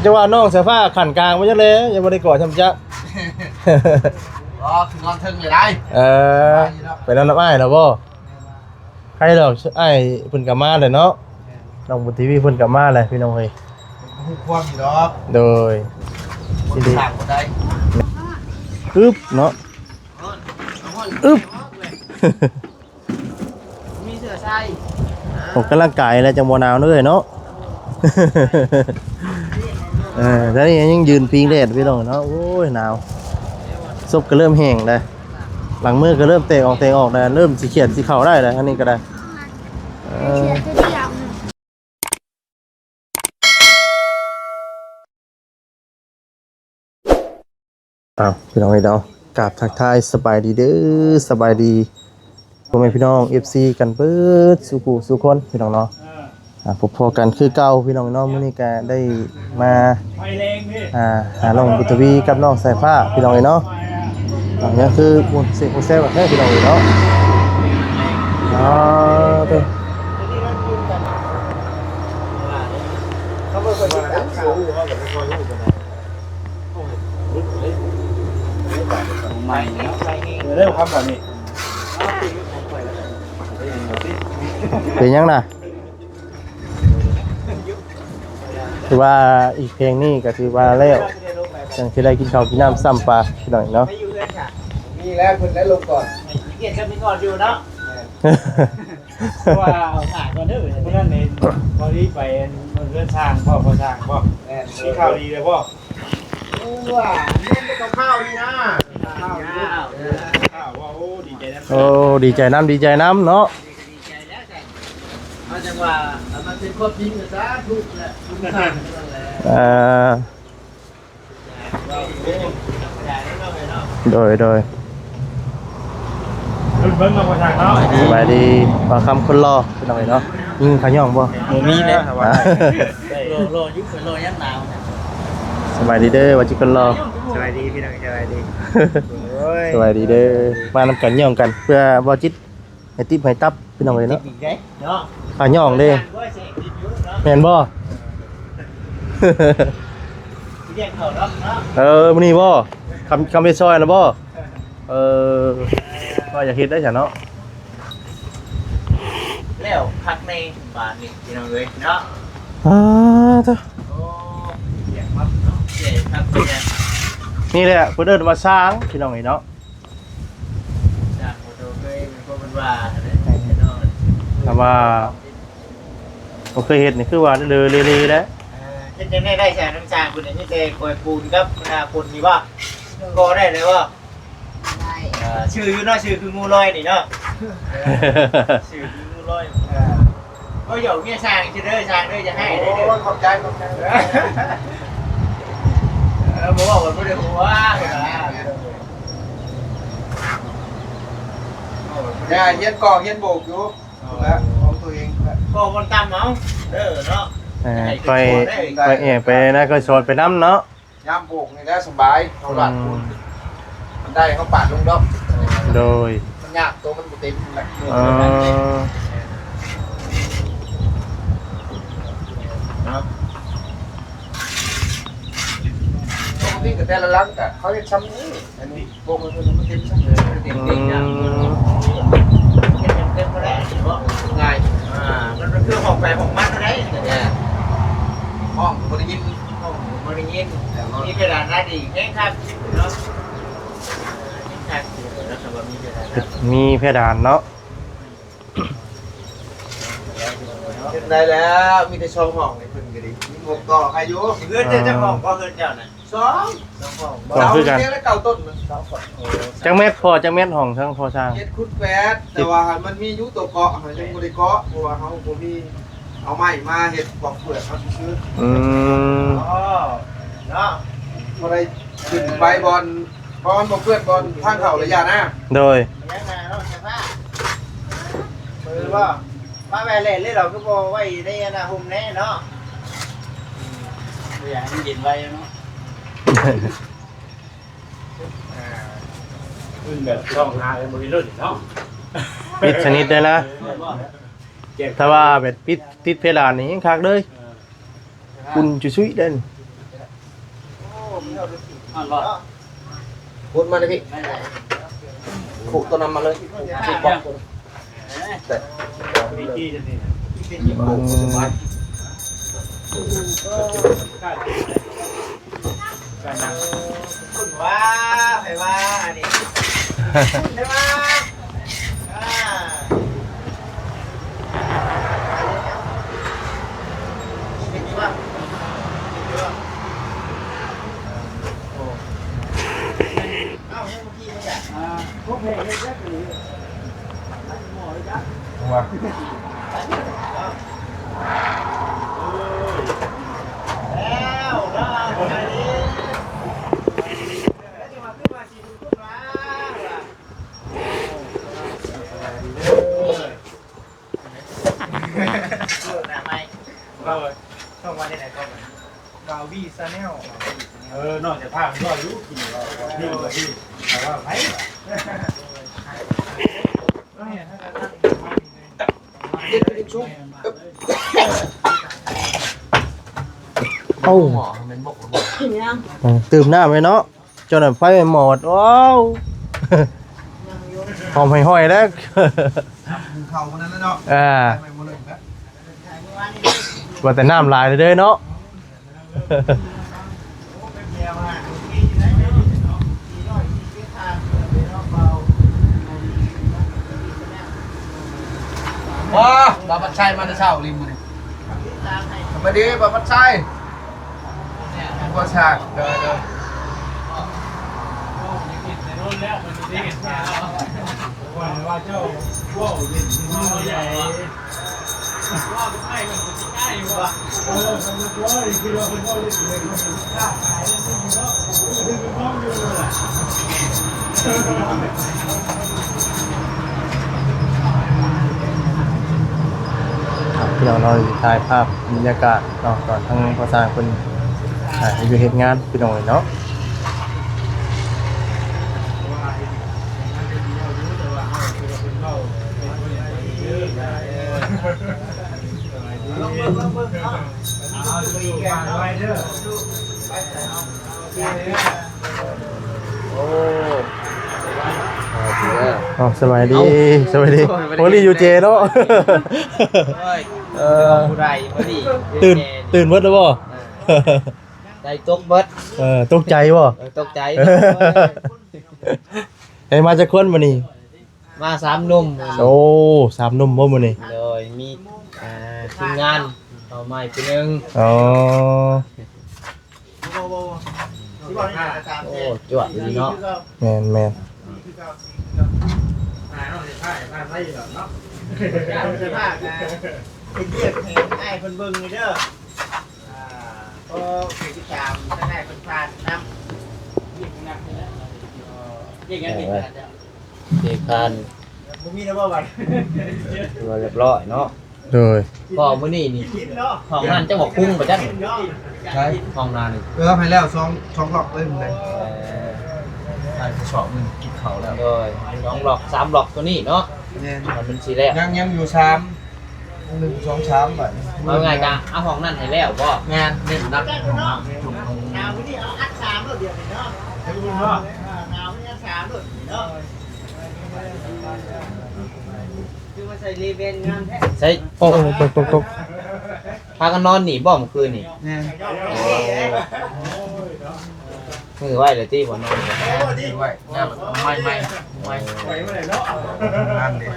จะว่าน้องเสื้อผ้าขันกลางไว้จังเลยยังบ่ได้ก่อชำจะอ๋อคือนอนทึงเลยได้ไปนอนน้ำอ้ายแล้วบ่ใครดอกอ้ายเพิ่นก็มาเลยเนาะน้องบุญทีวีเพิ่นก็มาเลยพี่น้องเอ้ยฮู้ความอยู่ดอกโดยสิได้ทางบ่ได้อึ๊บเนาะอึ๊บมีเสื้อใส่ออกกำลังกายแล้วจังบ่หนาวเด้อเนาะแล้วนี่ยังยืนพิงแดดพี่น้องเนาะโอ้ยหนาวซบก็เริ่มแห้งได้หลังมือก็เริ่มเตะออกได้เริ่มสีเขียดสีขาวได้แล้วอันนี้ก็ได้พี่น้องเนาะกราบทักทายสบายดีเด้อสบายดีพ่อแม่พี่น้อง FC กันเบิดสุขุสุคนพี่น้องเนาะพบพอกันคือเก่าพี่น้องเนาะมื้อนี้ก็ได้มาหาน้องบุตรวีกับน้องสายฟ้าพี่น้องเนาะนี่คือบุญเสกบุญแซ่บแท้พี่น้องเนาะเด้อเขาบ่เคยติดตามข่าวเขาก็บ่ค่อยรู้กันใหม่เริ่มครับแบบนี้เป็นยังน่ะถือว่าอีกเพลงนี้ก็ถือว่าแล้วจังสิได้กินข้าวกินน้ำซ้ำปลาพี่น้องเนาะมีแล้วเพิ่นได้ลงก่อนเกียรติจะมีก่อนอยู่เนาะว่าเอาหาก่อนเด้อเพราะนั้นในพอดีไปมันเรื่องช่างพ่อช่างพ่อมีข่าวดีเลยพ่อว่าเล่นกับข้าวนี่นะข้าวว่าโอ้ดีใจนะโอ้ดีใจน้ำเนาะดีใจแล้วแต่เอาจังว่ามันเป็นความจริงนะจ๊ะทุกแหละทุกงานโดยเบิ้งมาพ่อช่างเนาะสบายดีบางคำคนรอพี่น้องเนาะยิงขาย่องบ่มีเลยรอยุบรอยันหนาวสบายดีเด้อว่าจิคนรอสบายดีพี่น้องสบายดีสบายดีเด้อมานำกันย่องกันเพื่อบ่จิตให้ติ๊บให้ตับพี่น้องเนาะขาย่องเด้แม่นบ่มื้อนี้บ่คำไปซอยแล้วบ่ก็อย่าคิดได้ฉันเนาะแล้วพักในบ้านนี่พี่น้องเลยเนาะจ้ะนี่แหละเพื่อนเดินมาสร้างพี่น้องเนาะแต่ว่าผมเคยเห็นนี่คือว่าเลยแล้วเห็นยังได้ใช่น้ำชาคุณนี่เจคอยปูนครับนาคุณมีว่าก็ได้เลยว่าชื่ออยู่เนาะชื่อคืองูลอยนี่เนาะชื่อคืองูลอยก็อยู่เนี่ยช่างจะเด้อช่างเด้อจะให้เด้อขอบใจบอกว่าไม่ได้หัวเนี่ยเฮียนก่อเฮียนโบกอยู่แล้วของตัวเองก็วันตามเนาะเนาะไปนะก็สอนไปน้ำเนาะย่ำโบกนี่ได้สบายเขาหลัดมันได้เขาปาดลงดอกโดยมันยากตัวมันเต็มแหละครับนี่กับแต่ละลังแต่เขาจะช้ำนี่อันนี้โบกมันเต็มช้ำเลยเต็มอย่างเต็มมาแล้วง่ายมันคือห้องไปห้องมัดอะไรเนี่ยห้องบริยินบริยินมีกระดานหน้าดีแค่ครับเนาะมีเพดานเนาะเห็นได้แล้วมีแต่ช่องห้องในพื้นกันดิมีงบต่อใครอยู่เพื่อนจะห้องก็เพื่อนเจ้าน่ะสองห้องเสาเนี่ยแล้วเก่าต้นจังเม็ดพอจังเม็ดห้องทั้งพอช่างเฮ็ดคุดแปดแต่ว่ามันมียุตัวเกาะมันยังบ่ได้เกาะเพราะว่าเขาบ่มีเอาไม้มาเฮ็ดปอกเปลือกเขาซื้อเนาะบ่ได้ขึ้นไปบอลบ่เพื่อนบอลทางเข้าระยะนะโดยยังมาเนาะใช่ป่ะมือว่ามาแม่เล่นเลยเราก็บ่ไว้ในนะห่มแน่เนาะอย่างนี้เย็นไว้เนาะขึ้นแบบช่องหาเลยมือรุ่นเนาะปิดชนิดได้นะถ้าว่าแบบปิดเพดานนี่ยังคักเลย คุณชุยๆเด่น พูดมาเลยพี่ขุตัวนั้นมาเลยขุบอกแต่ขุสบาย คุณว่าไปว่านี่คุณได้ว่าเป็นยังไงเอ้ายังเมื่อกี้ไม่อยากพวกเพลงเยอะๆเลยว่าแล้วไปดิแล้วจะมาขึ้นมาสิคุณว่าหน้าไม่ต้องมาที่ไหนต้องมาบาวี่ซาแนล นอกจากภาพก็รู้กินนี่ก็ที่แต่ว่าไผ เอ้า หมอเป็นบอกว่า ตื่มน้ำไว้เนาะจนแบบไฟหมดว้าวหอมห้อยๆแล้ว เข่าคนนั้นแล้วเนาะ ไปหมดเลยนะ ว่าแต่น้ำลายเลยเด้อเนาะ ว้าบาบัดชัยมาในเช้าริมเลยมาดีบาบัดชัยก็ฉากเดินว่าเจ้าว่าเย็นที่ใหญ่ว่าไม่มันจะง่ายว่ะมันจะว่าคือเราเป็นว่าเล่นเลยมันจะฆ่าตายแล้วไม่อยู่แล้วมันเป็นน้องอยู่เลย พี่น้องเราถ่ายภาพบรรยากาศเนาะตอนทั้งภาษาคนอยู่เหตุงานพี่น้องเนาะ อ๋อสบายดีสบายดีโอ้นี่อยู่เจเนาะ ผู้ใดพอดี ตื่นเบิดแล้วบ่ ได้ตกเบิด ตกใจบ่ ตกใจ เฮ้ยมาจากคนมื้อนี้ มา3หนุ่ม โอ้สามหนุ่มบ่มื้อนี้ เลยมีทีมงานเอาใหม่ปีนึง อ๋อ โอ้จวดดีเนาะ แม่นแม่น จะพากนะเป็นเรียกให้ไอ้คนเบิ่งนี่เด้อก็คือที่ตามถ้าได้คนพานน้ำเรียกคานบ่มีแล้วบ่บัดเรียบร้อยเนาะ โดย ก็มื้อนี้นี่ห้องนั้นจังหวัดคุ้งบ่จัง ใช่ ห้องนั้นนี่ ให้แล้วสองหลอกเลยมึงเลยใช่ชอบมึงกินเขาแล้ว โดย2หลอก3หลอกตัวนี้เนาะ เนี่ย มันสิแล้ว ยังอยู่ชาม1 2 ชามแบบ เอาไงกะเอาห้องนั้นให้แล้วบ่ งานเน้นนัก นาวมื้อนี้เอาอัด3แล้วเดียวนี่เนาะนาวมื้อนี้3แล้วเนาะคือมาใส่รีเวนงานแท้ใส่ โอ้ตก พากันนอนหนีบ่เมื่อคืนนี่ เนี่ย มือไหวเลยที่บ่นอน ไว้งานไม่งานเลย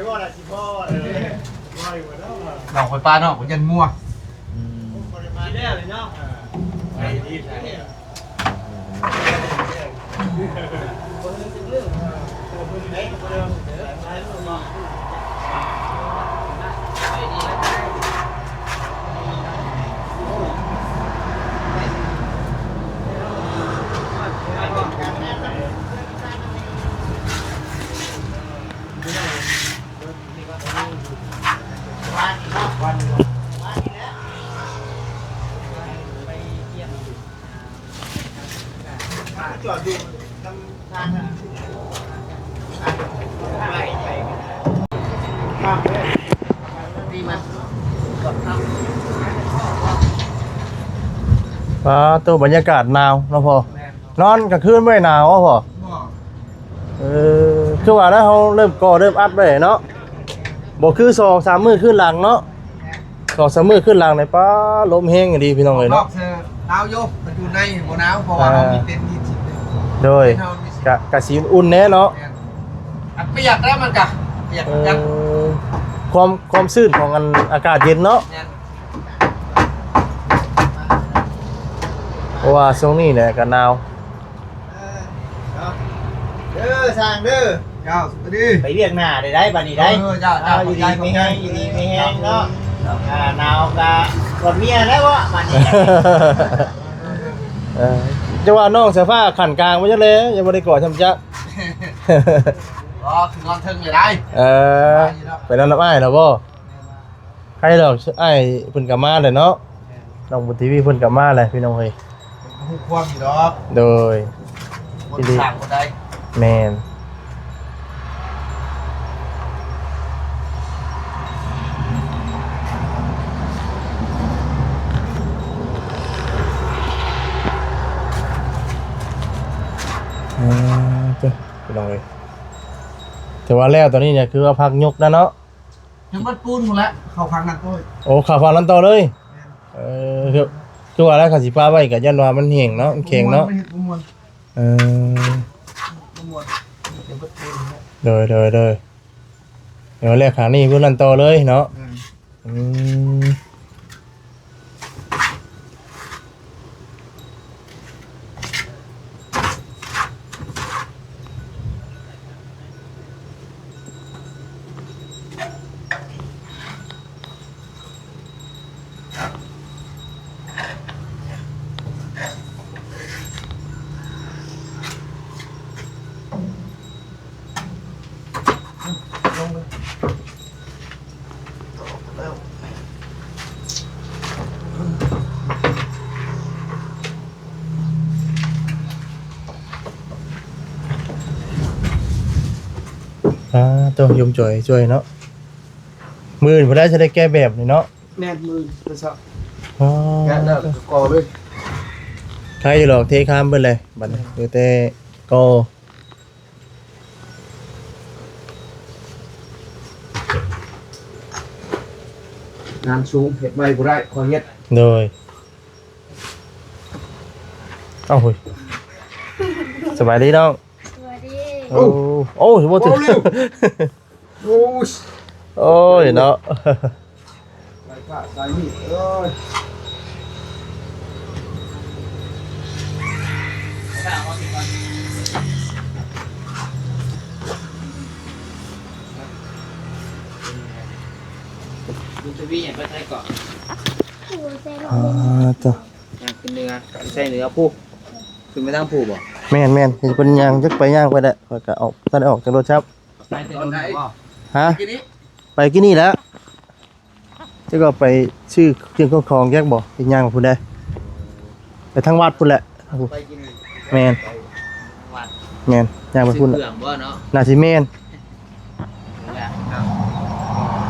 หลอกไปปลาเนาะผมยันมั่ว จอดดูทำทางดีมันกดครับ ตัวบรรยากาศหนาวเนาะพ่อ แม่น นอนกลางคืนไม่หนาวอ่ะพ่อ บ่ คือว่าแล้วเขาเริ่มก่อเริ่มอัดไปเนาะบ่คือ2-3 มื้อขึ้นหลังเนาะ2-3 มื้อขึ้นหลังในป้าลมแห้งดีพี่น้องเอ้ย นอ เนาะ กเธอหนาวอยู่มันอยู่ในบ่หนาวเพราะว่าเรามีเต็นท์มีชิ้นเลย โดยกะสีอุ่นแน่เนาะ แม่นอันเปียกแล้วมันกะเปียกกัน ความชื้นของอากาศเย็นเนาะ แม่น เพราะว่าช่วงนี้เนี่ยก็หนาว สร้างเด้อ เจ้าสวัสดี ไปเรียกหน้าได้บัดนี้ได้ เจ้า อยู่ดีไม่แห้งอยู่ดีไม่แห้งเนาะหนาวกะกดเมียแล้ววะบัดนี้ จะว่าน้องเสื้อผ้าขันกลางไว้จังเลยยังบ่ได้ก่อทำจ๊ะ อ๋อคือนอนเทิงเลยได้ ไปนอนน้ำอ้ายแล้วบ่ใครดอกอ้ายเพิ่นกลับมาเลยเนาะน้องบุญทีวีเพิ่นกลับมาเลยพี่น้องเอ้ย หูความอยู่ดอก โดย คนสั่งคนใด แม่นจ้ะพี่น้องเอ้ยแต่ว่าแล้วตอนนี้เนี่ยคือว่าพักยกนะเนาะ ยังมันปูนหมดแล้วเข้าพังกันตัว โอ้ข่าวฟังนั้นต่อเลยคือว่าแล้วขาสิฟ้าไว้กับยันว่ามันเห่งเนาะมันแข็งเนาะ ไม่เห็นมวน เออ มวนเดี๋ยวมันปูน เดี๋ยวแรกขานี่พูดนั่นต่อเลยเนาะอืมตัวยมจ่อยเนาะมือพอได้จะได้แก้แบบนี่เนาะ แน่นมือไปซะ อ๋อ แน่นแล้วก่อเลย ใครอยู่หรอกเทข้ามไปเลยบัดนี้เดี๋ยวแต่ก็ งานสูงเห็ดไม่กูได้ขอเห็ด โดยเอ้าหุยสบายดีน้อง สวัสดี โอ้ถือว่าถึง โอ้ย โอ้ยเนาะ สายผ้าสายมีดเอ้ย คุณทวีอย่างไปใช้ก่อน ผู้เซน จ้ะ ขึ้นเนื้อใช้เนื้อผู้ขึ้นไม่ต้องผู้บ่ แม่นเห็นเป็นยางจักไปย่างไปได้ข้อยก็ออกท่านได้ออกจากรถครับ ใช้แต่โดนบ่ ฮะ ทีนี้ ไปกินนี่แล้วจะก็ไปชื่อเครื่องคองแยกบ่ไปย่างกับผู้ใดไปทางวัดพุ่นแหละ ไปกิน แม่น วัด แม่นย่างไป ซื้อ พุ่น เครื่องบ่เนาะ น่าสิแม่น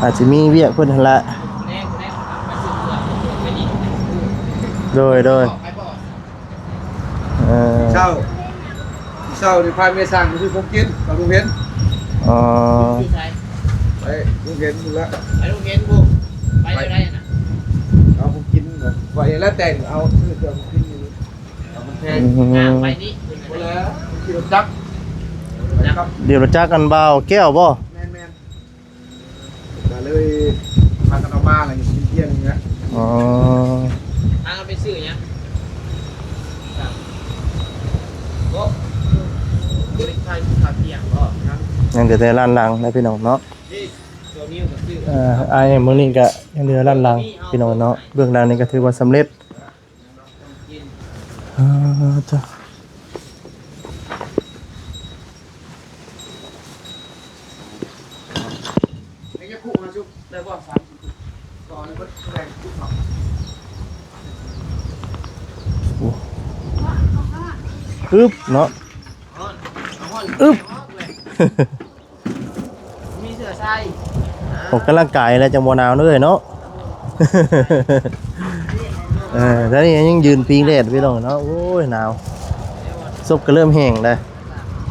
อาจสิมีเวียกเพิ่นหั่นละ แน่ไปซื้อเครื่องไปนี่ โดยเอ่อ เช้าเช้าในพายเมสั่งคือผมกินกับลุงเห็น อ๋อ ที่ใช้ ไปลุงเห็นอยู่แล้ว ไปลูกเห็นผู้ไปได้น่ะ เอาผมกินแบบว่าเองแล้วแต่งเอาซื้อเครื่องกินอยู่เอามันแพง ไปนี่ หมดแล้วขี่รถจักรครับ เดี๋ยวเราจักกันเบาแก้วบ่ แม่นก็เลยพากันออกมาอะไรอย่างเที่ยงอย่างเงี้ย อ๋อ ทางไปซื้อยังโอ้บริการขาเที่ยงบ่ครับ ยังเดี๋ยวแต่ร้านหลังนะพี่น้องเนาะ นี่ตัวนิ้วกับซื้อ ไอ้มื้อนี้ก็ยังเหลือร้านหลังพี่น้องเนาะเบื้องหลังนี่ก็ถือว่าสำเร็จ กิน จ้ะ ไอ้แค่คู่มาชุบได้บ่สามก่อนเลยก็แรงคู่เขา อึ๊บเนาะ อึ๊บมีเสือใส่ ออกกำลังกายแล้วจังบ่หนาวเด้อเนาะ แล้วนี่ยังยืนพิงแดดพี่น้องเนาะโอ้ยหนาวศพก็เริ่มแห้งแล้ว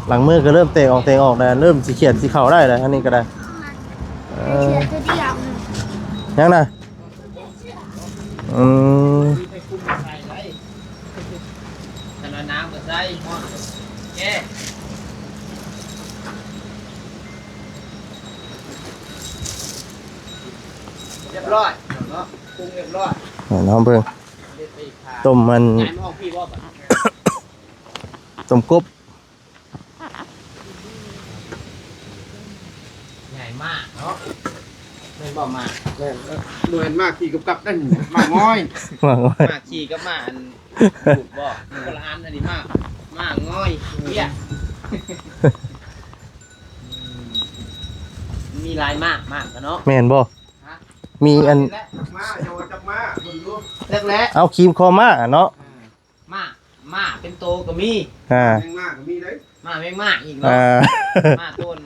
หลังมือก็เริ่มเตะออกแล้วเริ่มสีเขียนสีขาวได้แล้วอันนี้ก็ได้เชือตัวเดียว ยังนะอืม แต่ละน้ำก็ใส่หม้อแกเรียบร้อยเนาะปรุงเรียบร้อย น้องเบิ่งต้มมัน ย้ายมาห้องพี่บ่ป่ะ ต้มกบ ใหญ่มากเนาะไม่บอกมา หน่วยมากขี่กับนั่นมากง้อย ว่าไว้ มาขี่กับมาอันถูกบ่คนละอันอันนี้มากมากง่อยเบี้ยมีลายมากกันเนาะ แม่นบ่มีอัน มาโยจับมามึงดู แรก เอาครีมคอมาเนาะ ๆมาเป็นโตก็มี อ่า แมงมากก็มีเลย มาไม่มากอีกเนาะ อ่า มาต้น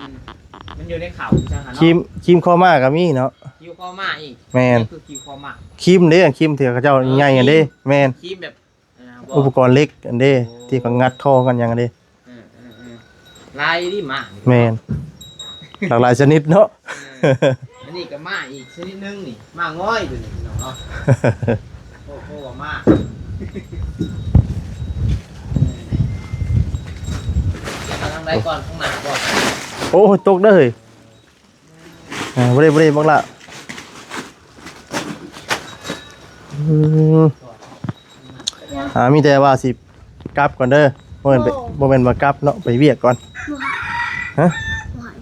มันอยู่ในเขาจังหัน ครี เนาะ มครีมคอมาก็มีเนาะ คิวคอมาอีก แม่น คือคิวคอมา ครีมเด้ครีมที่เขาเจ้าใหญ่อันเด้แม่น คีมแบบบ่ อุปกรณ์เล็กอันเด้ที่เขางัดคอกันอย่างอันเด้ เออลายนี่มา แม่นหลากหลายชนิดเนาะ อันนี้ก็มาอีกชนิดนึงนี่มาง่อยตัวนี้พี่น้องเนาะโอ้โหมาทางใดก่อนข้างหน้าก่อน โอ้ยตกเด้อเฮ้ยบ่ได้บักละมีแต่ว่าสิกลับก่อนเด้อบ่แม่นมากลับเนาะไปเวียกก่อนฮะ หวาน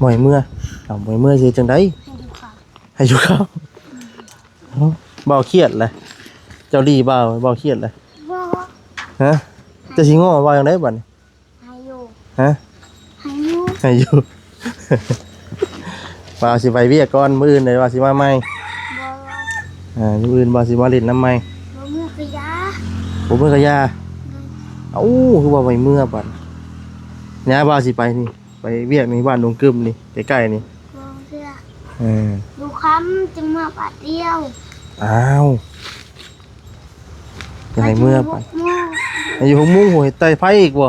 หมอยเมื่อเอาหมอยเมื่อสิจังได๋ ให้ดูค่ะ ให้อยู่ครับเบาเครียดเลยเจ้าดีเบาเครียดเลย ว่า ฮะจะสิง้อว่าจังได๋บัดนี้ ให้อยู่ ฮะ ให้อยู่ ให้อยู่ ว่าสิไปเวียกก่อนมื้ออื่นเลยว่าสิมาใหม่ บ่ มื้ออื่นว่าสิมาเล่นน้ำใหม่ บ่มือกระยา บ่มื้อก็ยาเอ้าคือว่าไปเมื่อบัดย่าว่าสิไปนี่ไปเวียกนี่บ้านดงกึมนี่ใกล้ๆนี่ บ่เสื้อ เออ ดูคำจึงมาปัดเดียว อ้าวอย่าให้เมื่อไป ไป อยู่หกโมงโหยใต้ไฟอีกบ่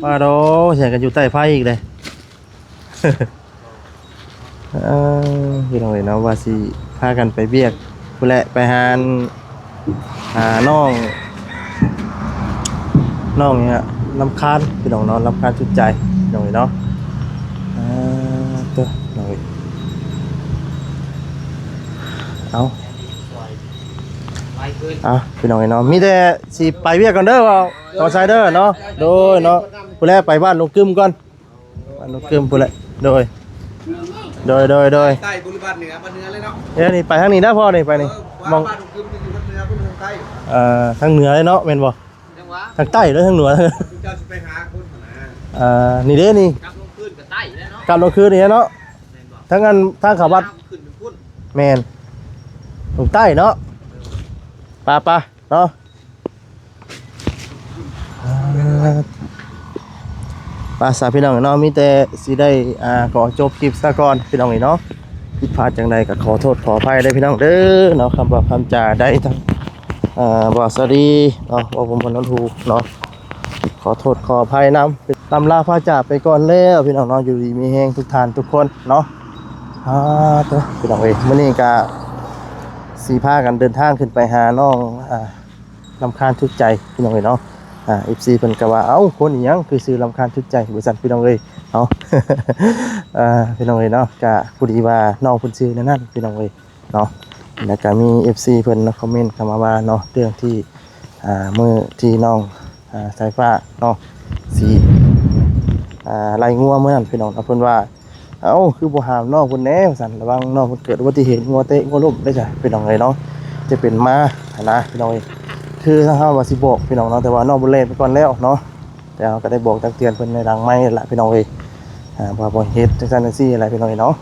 ว่าดอแข่งกันอยู่ใต้ไฟอีกเลย พี่น้องเอ๋ยเนาะว่าสิพากันไปเบียกพุ่นแหละไปหาน้องเนี่ยลำคาญพี่น้องเนาะลำคาญชุดใจพี่น้องเอ๋ยเนาะตัวพี่น้องเอ๋ยเอา ไวขึ้น พี่น้องเอ๋ยเนาะมีแต่สิไปเบียกกันเด้อว่าต่อไซเดอร์เนาะโดยเนาะพุ่นแหละไปบ้านลุงกึมก่อนบ้านลุงกึมพุ่นแหละโดย ใต้บริบาลเหนือบ้านเหนือเลยเนาะ เอ้ยนี่ไปทางนี้นะพ่อนี่ไปนี่มอง บ้านตรงกึมอยู่บ้านเหนือบ้านทางใต้ ทางเหนือเลยเนาะแม่นบ่ จังหวะ ทางใต้หรือทางเหนือ เจ้าจะไปหาคนหา นี่เด้นี่ กลับลงขึ้นกับใต้แล้วเนาะ กลับลงคืนนี่เนาะ แม่นบ่ ทางนั้นทางเขาวัด ขึ้นถึงพุ่น แม่นตรงใต้เนาะปะเนาะปสาพี่น้องเนาะมีแต่สิได้ขอจบคลิปซะก่อนพี่น้องเนาะผิดพลาดจังใดก็ขอโทษขออภัยได้พี่น้องเด้อเนาะคำว่าคำจาได้ทั้งบ่สวัสดีเนาะว่าผมพนนทูเนาะขอโทษขออภัยนำตำลาพาจากไปก่อนแล้วพี่น้องเนาะอยู่ดีมีแฮงทุกท่านทุกคนเนาะตัวพี่น้องเอ้ยมื้อนี้ก็สีพากันเดินทางขึ้นไปหาน้องลำคาญทุกใจพี่น้องเอ้ยเนาะFC เพิ่นก็ว่าเอ้าคนอีหยังคือซื้อลำคาญทุกใจบริษัทพี่น้องเอ้ยเนาะ พี่น้องเอ้ยเนาะก็ผู้ดีว่าน้องเพิ่นซื้อนั่นพี่น้องเอ้ยเนาะแล้วก็มี FC เพิ่นคอมเมนต์เข้ามาว่าเนาะเรื่องที่มื้อที่น้องสายฟ้าเนาะสีไล่งัวมื้อนั้นพี่น้องเพิ่นว่าเอ้าคือบ่ห้ามน้องเพิ่นแน่ว่าซั่นระวังน้องเพิ่นเกิดอุบัติเหตุงัวเตะงัวล้มได้จ้ะพี่น้องเอ้ยเนาะจะเป็นมานะพี่น้องเอ้ยคือถ้าเฮาว่าสิบอกพี่น้องเนาะแต่ว่าน้องบ่เล่นไปก่อนแล้วเนาะแต่เฮาก็ได้บอกตักเตือนเพิ่นในดังไม้ละพี่น้องเอ้ยว่าบ่เฮ็ดจังซั่นจังซี่อะไรพี่น้องเอ้ยเนาะ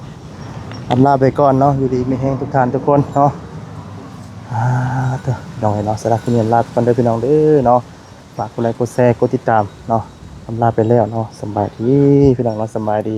อำลาไปก่อนเนาะอยู่ดีมีแฮงทุกท่านทุกคนเนาะพี่น้องเอ้ยเนาะสำหรับคลิปนี้ลาไปก่อนเด้อพี่น้องเด้อเนาะฝากกดไลค์กดแชร์กดติดตามเนาะอำลาไปแล้วเนาะสบายดีพี่น้องเนาะสบายดี